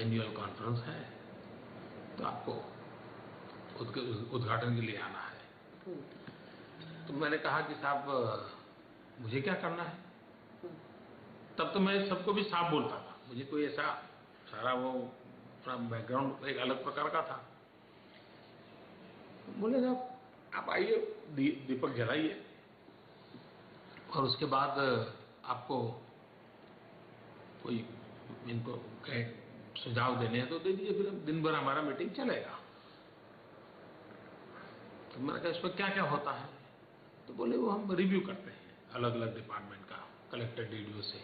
एनुअल कॉन्फ्रेंस है, तो आपको उद्घाटन के लिए आना है। तो मैंने कहा कि साहब मुझे क्या करना है। तब तो मैं सबको भी साफ बोलता था, मुझे कोई ऐसा सारा वो अपना बैकग्राउंड एक अलग प्रकार का था। बोले साहब आप आइए, दीपक जलाइए, और उसके बाद आपको कोई इनको कहे सुझाव देने हैं तो दे दीजिए, फिर दिन भर हमारा मीटिंग चलेगा। तो मैंने कहा इसमें क्या क्या होता है। तो बोले वो हम रिव्यू करते हैं अलग अलग डिपार्टमेंट का, कलेक्टर डीडीओ से।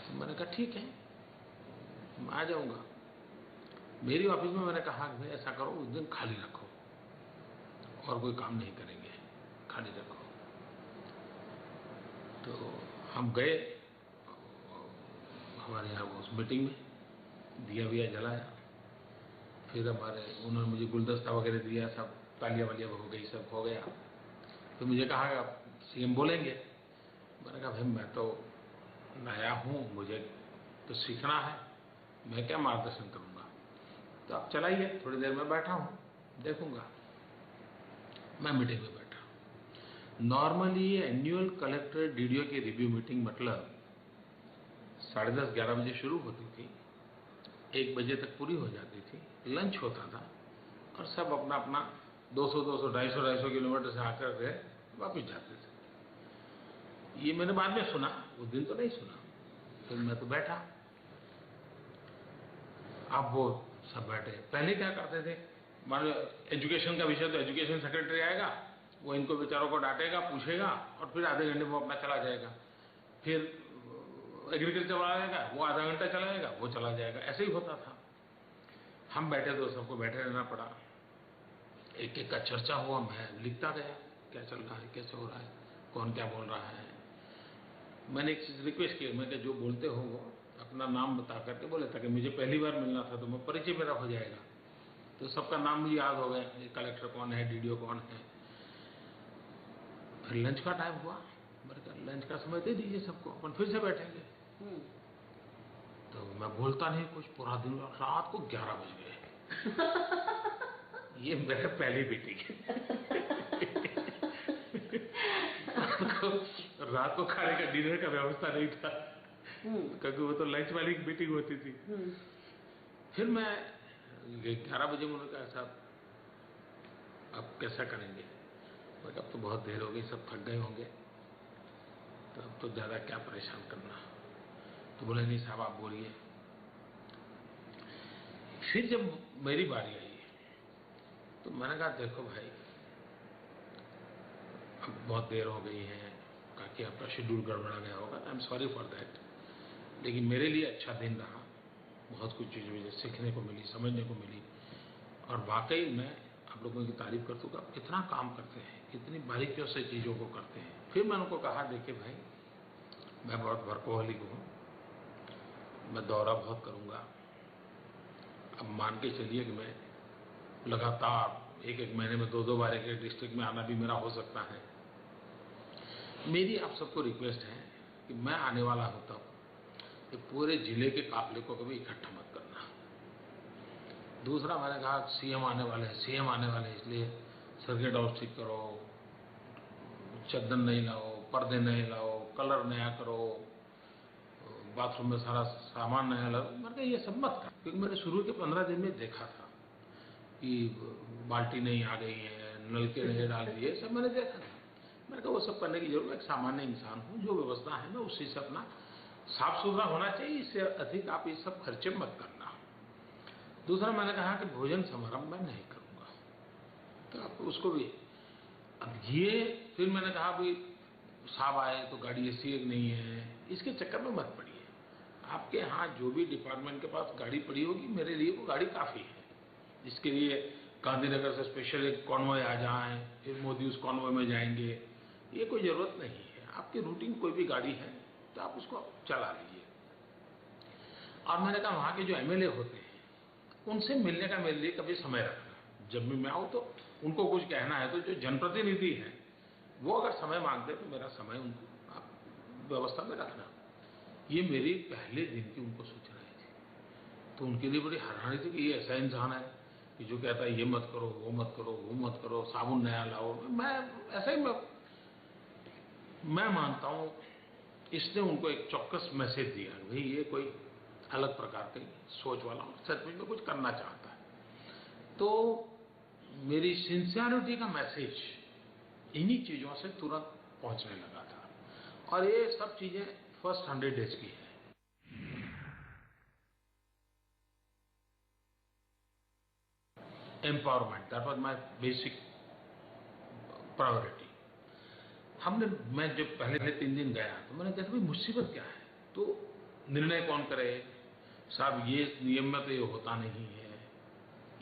तो मैंने कहा ठीक है, मैं आ जाऊंगा। मेरी ऑफिस में मैंने कहा भाई ऐसा करो, उस दिन खाली रखो और कोई काम नहीं करेंगे, खाली रखो। तो हम गए हमारे यहाँ उस मीटिंग में, दिया विया जलाया, फिर उन्होंने मुझे गुलदस्ता वगैरह दिया, सब तालियां वालियां हो गई, सब हो गया। तो मुझे कहा आप सीएम बोलेंगे। मैंने कहा भाई मैं तो नया हूँ, मुझे तो सीखना है, मैं क्या मार्गदर्शन करूँगा। तो आप चलाइए, थोड़ी देर में बैठा हूँ, देखूंगा। मैं मीटिंग में बैठा। नॉर्मली एनुअल कलेक्टर डीडीओ की रिव्यू मीटिंग मतलब 10:30-11 बजे शुरू होती थी, 1 बजे तक पूरी हो जाती थी, लंच होता था और सब अपना अपना 200, 250 किलोमीटर से आकर के वापस जाते थे। ये मैंने बाद में सुना, उस दिन तो नहीं सुना। फिर मैं तो बैठा, अब वो सब बैठे। पहले क्या करते थे, मान लो एजुकेशन का विषय तो एजुकेशन सेक्रेटरी आएगा, वो इनको बेचारों को डांटेगा, पूछेगा और फिर आधे घंटे में अपना चला जाएगा। फिर एग्रीकल्चर वाला आएगा, वो आधा घंटा चलाएगा, वो चला जाएगा। ऐसे ही होता था। हम बैठे तो सबको बैठे रहना पड़ा, एक एक का चर्चा हुआ, मैं लिखता गया क्या चल रहा है, कैसे हो रहा है, कौन क्या बोल रहा है। मैंने एक चीज रिक्वेस्ट की, मैं जो बोलते हो वो अपना नाम बता करके बोले, ताकि मुझे पहली बार मिलना था तो मैं परिचय मेरा हो जाएगा। तो सबका नाम मुझे याद हो गया, कलेक्टर कौन है, डीडीओ कौन है। फिर लंच का टाइम हुआ, मैंने कहा लंच का समय दे दीजिए सबको, अपन फिर से बैठेंगे। तो मैं बोलता नहीं कुछ, पूरा दिन, रात को 11 बज गए। ये मेरा पहली मीटिंग रात को खाने का, डिनर का व्यवस्था नहीं था, क्योंकि वो तो लंच वाली मीटिंग होती थी। फिर मैं 11 बजे मुझे कहा साहब अब कैसा करेंगे। मैं अब तो बहुत देर हो गई, सब थक गए होंगे, तो अब तो ज्यादा क्या परेशान करना। तो बोले नहीं साहब आप बोलिए। फिर जब मेरी बारी आई तो मैंने कहा देखो भाई अब बहुत देर हो गई है, ताकि आपका शेड्यूल गड़बड़ा गया होगा, I am sorry for that, लेकिन मेरे लिए अच्छा दिन रहा, बहुत कुछ चीज़ें मुझे सीखने को मिली, समझने को मिली, और वाकई मैं आप लोगों की तारीफ करता हूँ, आप कितना काम करते हैं, कितनी बारीकियों से चीज़ों को करते हैं। फिर मैंने उनको कहा देखिए भाई मैं बहुत वर्कोहलिक हूँ, मैं दौरा बहुत करूँगा, अब मान के चलिए कि मैं लगातार एक महीने में 2 बार एक डिस्ट्रिक्ट में आना भी मेरा हो सकता है। मेरी आप सबको रिक्वेस्ट है कि मैं आने वाला हूं तब कि पूरे जिले के काफिले को कभी इकट्ठा मत करना। दूसरा मैंने कहा सीएम आने वाले हैं, सीएम आने वाले हैं, इसलिए सर्किट हाउस ठीक करो, चद्दर नहीं लाओ, पर्दे नहीं लाओ, कलर नया करो, बाथरूम में सारा सामान नया लाओ। मैंने कहा ये सब मत कर, क्योंकि मैंने शुरू के 15 दिन में देखा था कि बाल्टी नहीं आ गई है, नलके नहीं डाल दिए, सब मैंने देखा था। मैंने कहा वो सब करने की जरूरत, एक सामान्य इंसान हूँ, जो व्यवस्था है मैं उसी से अपना साफ सुथरा होना चाहिए, इससे अधिक आप ये सब खर्चे मत करना। दूसरा मैंने कहा कि भोजन समारंभ मैं नहीं करूँगा, तो आप उसको भी अब ये फिर मैंने कहा भाई साहब आए तो गाड़ी ऐसी एक नहीं है, इसके चक्कर में मत पड़िए। आपके यहाँ जो भी डिपार्टमेंट के पास गाड़ी पड़ी होगी, मेरे लिए वो गाड़ी काफ़ी है। इसके लिए गांधीनगर से स्पेशल एक कॉन्वॉय आ जाए, फिर मोदी उस कॉन्वॉय में जाएंगे, ये कोई ज़रूरत नहीं है। आपकी रूटीन कोई भी गाड़ी है तो आप उसको चला लीजिए। और मैंने कहा वहाँ के जो एमएलए होते हैं उनसे मिलने का मेरे लिए कभी समय रखना। जब भी मैं आऊँ तो उनको कुछ कहना है तो जो जनप्रतिनिधि हैं वो अगर समय मांगते तो मेरा समय उनको आप व्यवस्था में रखना। ये मेरी पहले दिन की उनको सूचनाएं थी। तो उनके लिए बड़ी हैरानी थी कि ये ऐसा इंसान है कि जो कहता है ये मत करो, वो मत करो, वो मत करो, साबुन नया लाओ। मैं ऐसा ही मैं मानता हूँ इसने उनको एक चौकस मैसेज दिया, भाई ये कोई अलग प्रकार की सोच वाला सचमुच में कुछ करना चाहता है। तो मेरी सिंसियरिटी का मैसेज इन्हीं चीज़ों से तुरंत पहुंचने लगा था। और ये सब चीज़ें फर्स्ट 100 डेज की है। Empowerment, that was my basic priority. मैं जब पहले 3 दिन गया तो मैंने देखा भाई मुसीबत क्या है, तो निर्णय कौन करे, साहब ये नियम में तो ये होता नहीं है,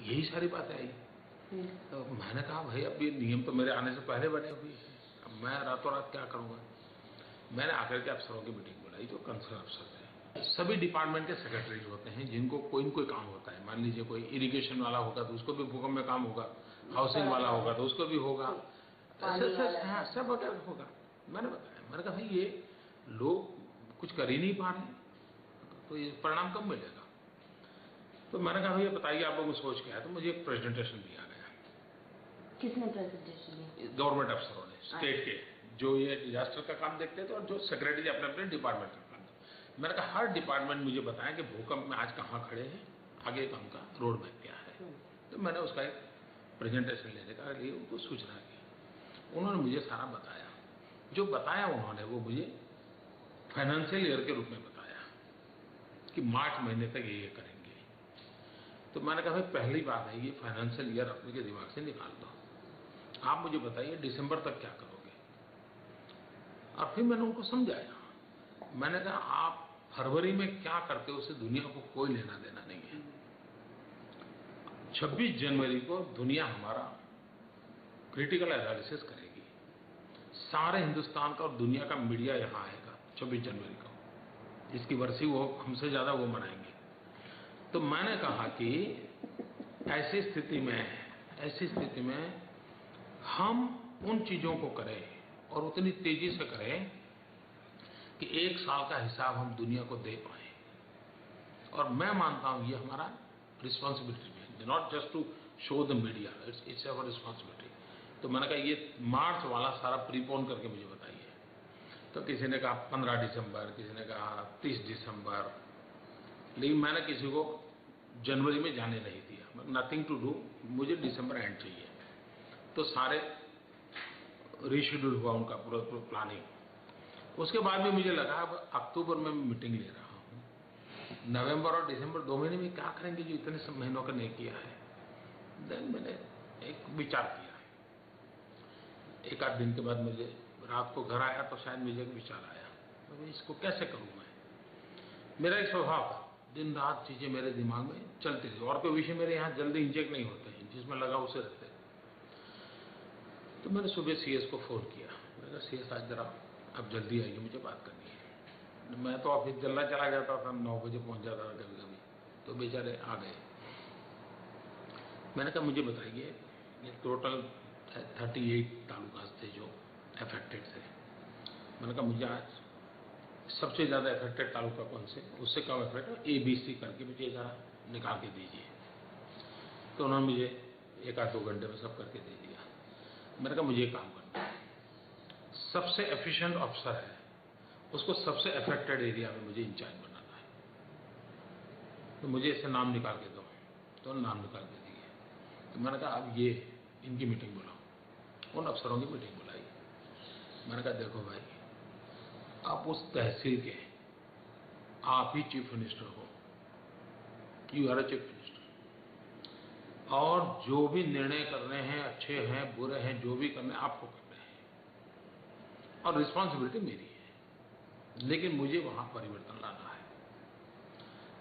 यही सारी बातें आई। तो मैंने कहा भाई अब ये नियम तो मेरे आने से पहले बने हुए हैं, अब मैं रातों रात क्या करूँगा। मैंने आकर के अफसरों की मीटिंग बुलाई, जो कंसर्न अफसर थे। सभी डिपार्टमेंट के सेक्रेटरीज होते हैं जिनको कोई न कोई काम होता है। मान लीजिए कोई इरिगेशन वाला होगा तो उसको भी भूकंप में काम होगा, हाउसिंग वाला होगा तो उसको भी होगा, सब वगैरह होगा। मैंने बताया, मैंने कहा भाई ये लोग कुछ कर ही नहीं पा रहे तो ये परिणाम कब मिलेगा। तो मैंने कहा भैया बताइए आप लोगों को सोच क्या है। तो मुझे एक प्रेजेंटेशन दिया गया। किसने प्रेजेंटेशन दिया? गवर्नमेंट अफसरों ने, स्टेट के, जो ये डिजास्टर का काम देखते थे और जो सेक्रेटरी अपने अपने डिपार्टमेंट का काम। मैंने कहा हर डिपार्टमेंट मुझे बताया कि भूकंप में आज कहाँ खड़े हैं, आगे का उनका रोड मैप क्या है। तो मैंने उसका एक प्रेजेंटेशन लेने का लिए उनको सूचना की। उन्होंने मुझे सारा बताया। जो बताया उन्होंने वो मुझे फाइनेंशियल ईयर के रूप में बताया कि मार्च महीने तक ये करेंगे। तो मैंने कहा भाई पहली बात है ये फाइनेंशियल ईयर अपने के दिमाग से निकाल दो, आप मुझे बताइए दिसंबर तक क्या करोगे। और फिर मैंने उनको समझाया, मैंने कहा आप फरवरी में क्या करते हो उससे दुनिया को कोई लेना देना नहीं है। 26 जनवरी को दुनिया हमारा क्रिटिकल एनालिसिस करेगी, सारे हिंदुस्तान का और दुनिया का मीडिया यहाँ आएगा 26 जनवरी को। इसकी बरसी वो हमसे ज्यादा वो मनाएंगे। तो मैंने कहा कि ऐसी स्थिति में हम उन चीजों को करें और उतनी तेजी से करें कि 1 साल का हिसाब हम दुनिया को दे पाए। और मैं मानता हूं ये हमारा रिस्पॉन्सिबिलिटी है, not just to show the media, it's our responsibility. तो मैंने कहा ये मार्च वाला सारा प्रीपोन करके मुझे बताइए। तो किसी ने कहा 15 दिसंबर, किसी ने कहा 30 दिसंबर, लेकिन मैंने किसी को जनवरी में जाने नहीं दिया। नथिंग टू डू, मुझे दिसंबर एंड चाहिए। तो सारे रीशेड्यूल हुआ उनका पूरा प्लानिंग। उसके बाद भी मुझे लगा अब अक्टूबर में मीटिंग ले रहा हूँ, नवंबर और दिसंबर 2 महीने में क्या करेंगे जो इतने सब महीनों का नहीं किया है। देन मैंने एक विचार किया। 1 आध दिन के बाद मुझे रात को घर आया तो शायद मुझे एक विचार आया, तो इसको कैसे करूँ मैं। मेरा एक स्वभाव था, दिन रात चीजें मेरे दिमाग में चलती रही, और कोई विषय मेरे यहाँ जल्दी इंजेक्ट नहीं होते हैं, जिसमें लगा उसे रहते। तो मैंने सुबह सीएस को फोन किया, मैंने कहा सीएस आज जरा अब जल्दी आइए, मुझे बात करनी है। मैं तो ऑफिस जल्दा चला जाता था, 9 बजे पहुंच जाता था कभी कभी, तो बेचारे आ गए। मैंने कहा मुझे बताइए ये टोटल 38 तालुका थे जो अफेक्टेड थे। मैंने कहा मुझे आज सबसे ज्यादा अफेक्टेड तालुका कौन से, उससे कम अफेक्टेड ABC करके मुझे जरा निकाल के दीजिए। तो उन्होंने मुझे 1 आध 2 घंटे में सब करके दे दिया। मैंने कहा मुझे काम करना है, सबसे एफिशिएंट अफसर है उसको सबसे अफेक्टेड एरिया में मुझे इंचार्ज बनाना है, तो मुझे इससे नाम निकाल के दो। तो नाम निकाल के दिए। तो मैंने कहा अब ये इनकी मीटिंग बुलाओ। उन अफसरों की मीटिंग बुलाई। मैंने कहा देखो भाई, आप उस तहसील के आप ही चीफ मिनिस्टर हो, you are a chief minister, और जो भी निर्णय करने हैं अच्छे हैं बुरे हैं जो भी करने आपको करने हैं। और रिस्पॉन्सिबिलिटी मेरी है, लेकिन मुझे वहां परिवर्तन लाना है।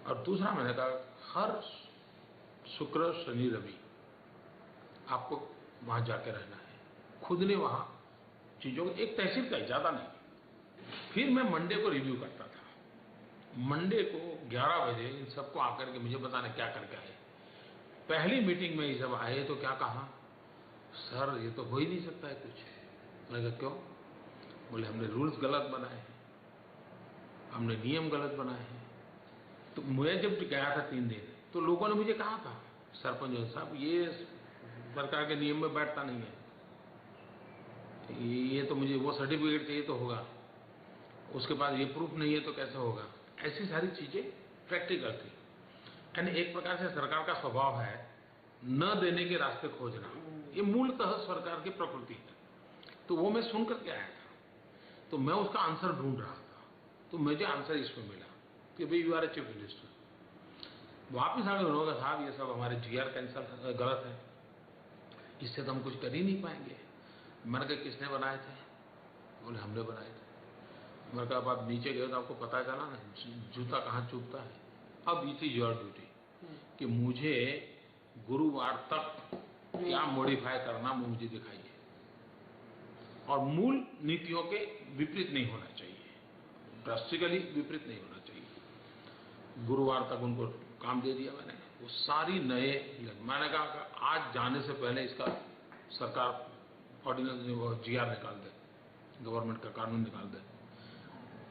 और दूसरा मैंने कहा हर शुक्र शनि रवि आपको वहां जाके रहना है। खुद ने वहां चीजों को एक तहसील का ज्यादा नहीं। फिर मैं मंडे को रिव्यू करता था। मंडे को 11 बजे इन सबको आकर के मुझे बताना क्या करके आए। पहली मीटिंग में ये सब आए तो क्या कहा, सर ये तो हो ही नहीं सकता है कुछ। मैंने कहा क्यों? बोले हमने रूल्स गलत बनाए हैं, हमने नियम गलत बनाए हैं। तो मैं जब गया था 3 दिन तो लोगों ने मुझे कहा था, सरपंच साहब ये सरकार के नियम में बैठता नहीं है, ये तो मुझे वो सर्टिफिकेट चाहिए तो होगा, उसके बाद ये प्रूफ नहीं है तो कैसे होगा। ऐसी सारी चीजें प्रैक्टिकल थी। यानी एक प्रकार से सरकार का स्वभाव है न देने के रास्ते खोजना, ये मूलतः सरकार की प्रकृति है। तो वो मैं सुन करके आया था, तो मैं उसका आंसर ढूंढ रहा था। तो मुझे आंसर इसमें मिला कि भाई you are a chief minister. वापिस आगे उन्होंने कहा साहब ये सब हमारे जीआर कैंसल गलत है, इससे तो हम कुछ कर ही नहीं पाएंगे। मैंने कहा किसने बनाए थे? बोले हमने बनाए थे। मैंने कहा अब आप नीचे गए तो आपको पता चला ना जूता कहाँ चुभता है। अब इट इज योर ड्यूटी कि मुझे गुरुवार तक क्या मॉडिफाई करना मुझे दिखाइए, और मूल नीतियों के विपरीत नहीं होना चाहिए, ड्रास्टिकली विपरीत नहीं होना चाहिए। गुरुवार तक उनको काम दे दिया मैंने, वो सारी नए। मैंने कहा आज जाने से पहले इसका सरकार ऑर्डिनेंस जीआर निकाल दे, गवर्नमेंट का कानून निकाल दे।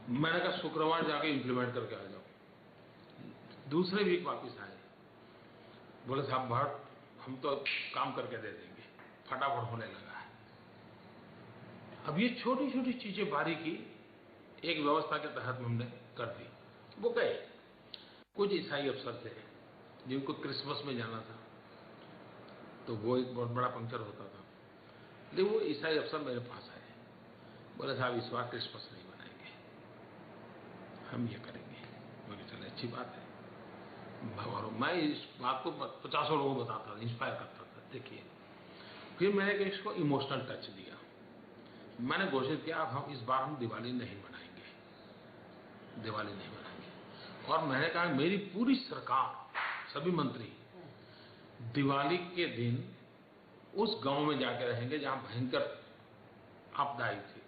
मैंने कहा शुक्रवार जाके इम्प्लीमेंट करके आ जाओ। दूसरे वीक वापस आए, बोले साहब भट्ट हम तो काम करके दे देंगे, फटाफट होने लगा है। अब ये छोटी छोटी चीजें बारीकी एक व्यवस्था के तहत हमने कर दी। वो गए, कुछ ईसाई अफसर थे जिनको क्रिसमस में जाना था, तो वो एक बहुत बड़ा पंक्चर होता था। लेकिन वो ईसाई अफसर मेरे पास आए, बोले साहब इस बार क्रिसमस नहीं मनाएंगे, हम ये करेंगे। मैंने चले अच्छी बात है। और मैं इस बात को 50 लोगों को बताता था, इंस्पायर करता था। देखिए फिर मैंने इसको इमोशनल टच दिया। मैंने घोषित किया अब हम इस बार हम दिवाली नहीं मनाएंगे, दिवाली नहीं मनाएंगे। और मैंने कहा मेरी पूरी सरकार, सभी मंत्री दिवाली के दिन उस गांव में जाके रहेंगे जहां भयंकर आपदा आई थी,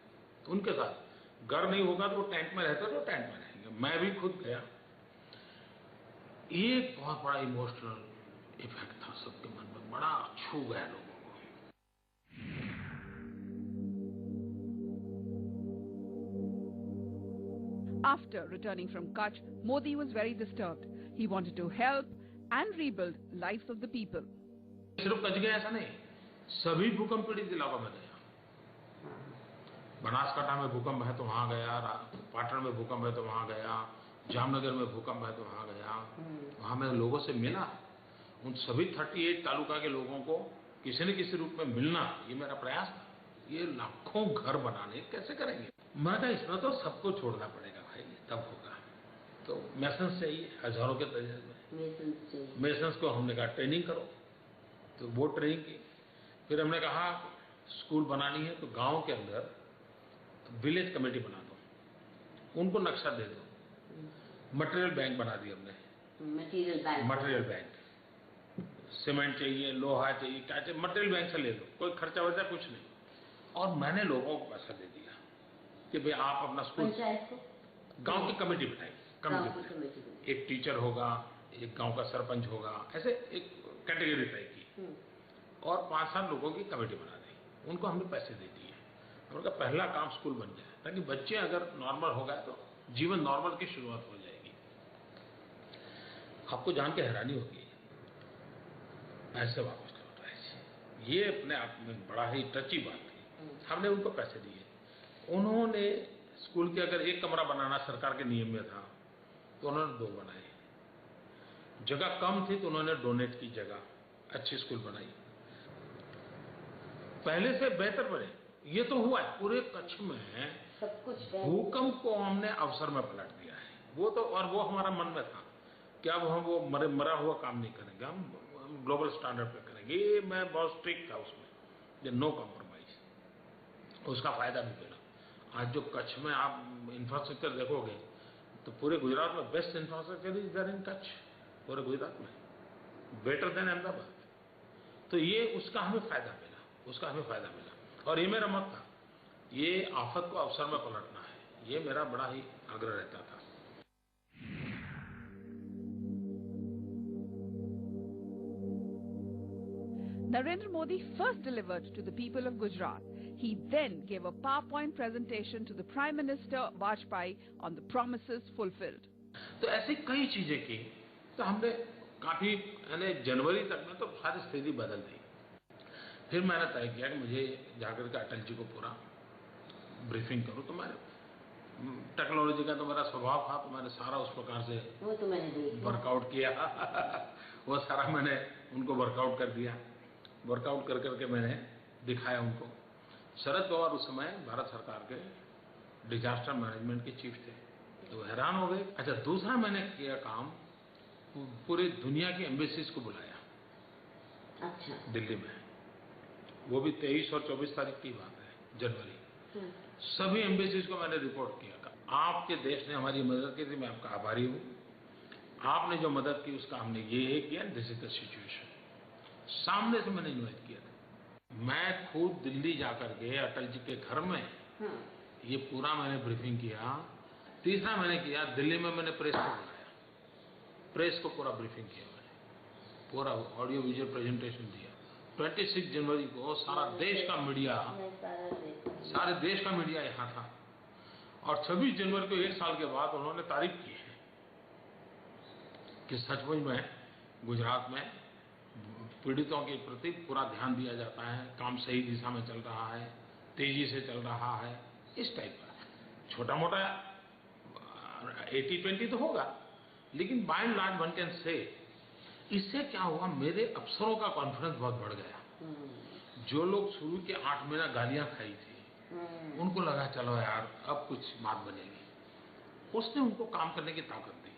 तो उनके साथ। घर नहीं होगा तो वो टेंट में रहते तो टेंट में रहेंगे। मैं भी खुद गया। एक बहुत बड़ा इमोशनल इफेक्ट था सबके मन में, बड़ा छू गया लोगों को। After returning from Kutch, Modi was very disturbed. He wanted to help and rebuild lives of the people. सिर्फ कच्छ गया ऐसा नहीं, सभी भूकंप पीड़ित इलाकों में गया। बनासकांठा में भूकंप है तो वहां गया, पाटन में भूकंप है तो वहां गया, जामनगर में भूकंप है तो वहां गया। वहां मैं लोगों से मिला, उन सभी 38 तालुका के लोगों को किसी न किसी रूप में मिलना, ये मेरा प्रयास था। ये लाखों घर बनाने कैसे करेंगे? मैं कहा इसमें तो सबको छोड़ना पड़ेगा भाई, तब होगा। तो मेसन्स चाहिए हजारों के तरीके, मेसन्स को हमने कहा ट्रेनिंग करो, तो वो ट्रेनिंग की। फिर हमने कहा स्कूल बनानी है तो गांव के अंदर विलेज कमेटी बना दो, उनको नक्शा दे दो। मटेरियल बैंक बना दी हमने, मटेरियल बैंक। सीमेंट चाहिए, लोहा चाहिए, क्या चाहिए, मटेरियल बैंक से ले लो, कोई खर्चा वर्चा कुछ नहीं। और मैंने लोगों को पैसा दे दिया कि भाई आप अपना स्कूल, गांव की कमेटी बनाई, कमेटी एक टीचर होगा, एक गांव का सरपंच होगा, ऐसे एक कैटेगरी तय की और 5-7 लोगों की कमेटी बना दी। उनको हमने पैसे दे दिए। उनका पहला काम स्कूल बन जाए, ताकि बच्चे अगर नॉर्मल हो गए तो जीवन नॉर्मल की शुरुआत हो जाएगी। आपको जान के हैरानी होगी, पैसे वापस लौट रहे। ये अपने आप में बड़ा ही टची बात थी। हमने उनको पैसे दिए, उन्होंने स्कूल के अगर एक कमरा बनाना सरकार के नियम में था तो उन्होंने 2 बनाए। जगह कम थी तो उन्होंने डोनेट की जगह, अच्छी स्कूल बनाई, पहले से बेहतर बने। ये तो हुआ है पूरे कच्छ में, सब कुछ भूकंप को हमने अवसर में पलट दिया है। वो तो, और वो हमारा मन में था कि अब हम वो मरा हुआ काम नहीं करेंगे, हम ग्लोबल स्टैंडर्ड पे करेंगे। ये मैं बहुत स्ट्रिक्ट था उसमें, नो कॉम्प्रोमाइज, उसका फायदा भी मिला। आज जो कच्छ में आप इंफ्रास्ट्रक्चर देखोगे तो पूरे गुजरात में best infrastructure is there in Kutch, पूरे गुजरात में बेटर देन अहमदाबाद। तो ये उसका हमें फायदा मिला और ये मेरा मत था, ये आफत को अवसर में पलटना है, ये मेरा बड़ा ही आग्रह रहता था। Narendra Modi first delivered to the people of Gujarat. He then gave a PowerPoint presentation to the Prime Minister Vajpayee on the promises fulfilled. तो ऐसी कई चीजें की, तो हमने काफी जनवरी तक में तो सारी स्थिति बदल दी। फिर मैंने तय किया कि मुझे जाकर के अटल जी को पूरा ब्रीफिंग करूं। तो मैंने टेक्नोलॉजी का तो मेरा स्वभाव था, तो मैंने सारा उस प्रकार से वर्कआउट किया वो सारा मैंने उनको वर्कआउट कर दिया, वर्कआउट कर करके मैंने दिखाया उनको। शरद पवार उस समय भारत सरकार के डिजास्टर मैनेजमेंट के चीफ थे, तो हैरान हो गए। अच्छा, दूसरा मैंने किया काम, पूरी दुनिया की एम्बेसीज को बुलाया। अच्छा। दिल्ली में, वो भी 23 और 24 तारीख की बात है, जनवरी। सभी एम्बेसीज को मैंने रिपोर्ट किया, आपके देश ने हमारी मदद की थी, मैं आपका आभारी हूँ, आपने जो मदद की उसका हमने ये किया, दिस इज द सिचुएशन। सामने से मैंने इन्वाइट किया था, मैं खुद दिल्ली जाकर के अटल जी के घर में ये पूरा मैंने ब्रीफिंग किया। तीसरा मैंने किया, दिल्ली में मैंने प्रेस को बुलाया, प्रेस को पूरा ब्रीफिंग किया, मैंने पूरा ऑडियो विजुअल प्रेजेंटेशन दिया। 26 जनवरी को सारा देश का मीडिया, सारे देश का मीडिया यहाँ था, और 26 जनवरी को 1 साल के बाद उन्होंने तारीफ की है कि सचमुच में गुजरात में पीड़ितों के प्रति पूरा ध्यान दिया जाता है, काम सही दिशा में चल रहा है, तेजी से चल रहा है। इस टाइप का छोटा मोटा 80-20 तो होगा, लेकिन by and large one can say, इससे क्या हुआ, मेरे अफसरों का कॉन्फिडेंस बहुत बढ़ गया। जो लोग शुरू के 8 महीना गालियां खाई थी, उनको लगा चलो यार अब कुछ बात बनेगी। उसने उनको काम करने की ताकत दी,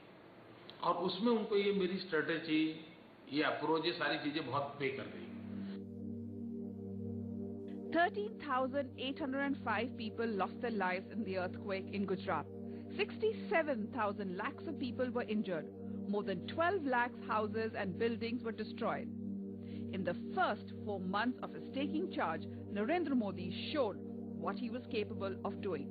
और उसमें उनको ये मेरी स्ट्रेटेजी, ये अप्रोच, ये सारी चीजें बहुत पे कर गई। 13,805 people lost their lives in the earthquake in Gujarat. 67,000 lakhs of people were injured. More than 12 lakhs houses and buildings were destroyed. In the first 4 months of his taking charge, Narendra Modi showed what he was capable of doing.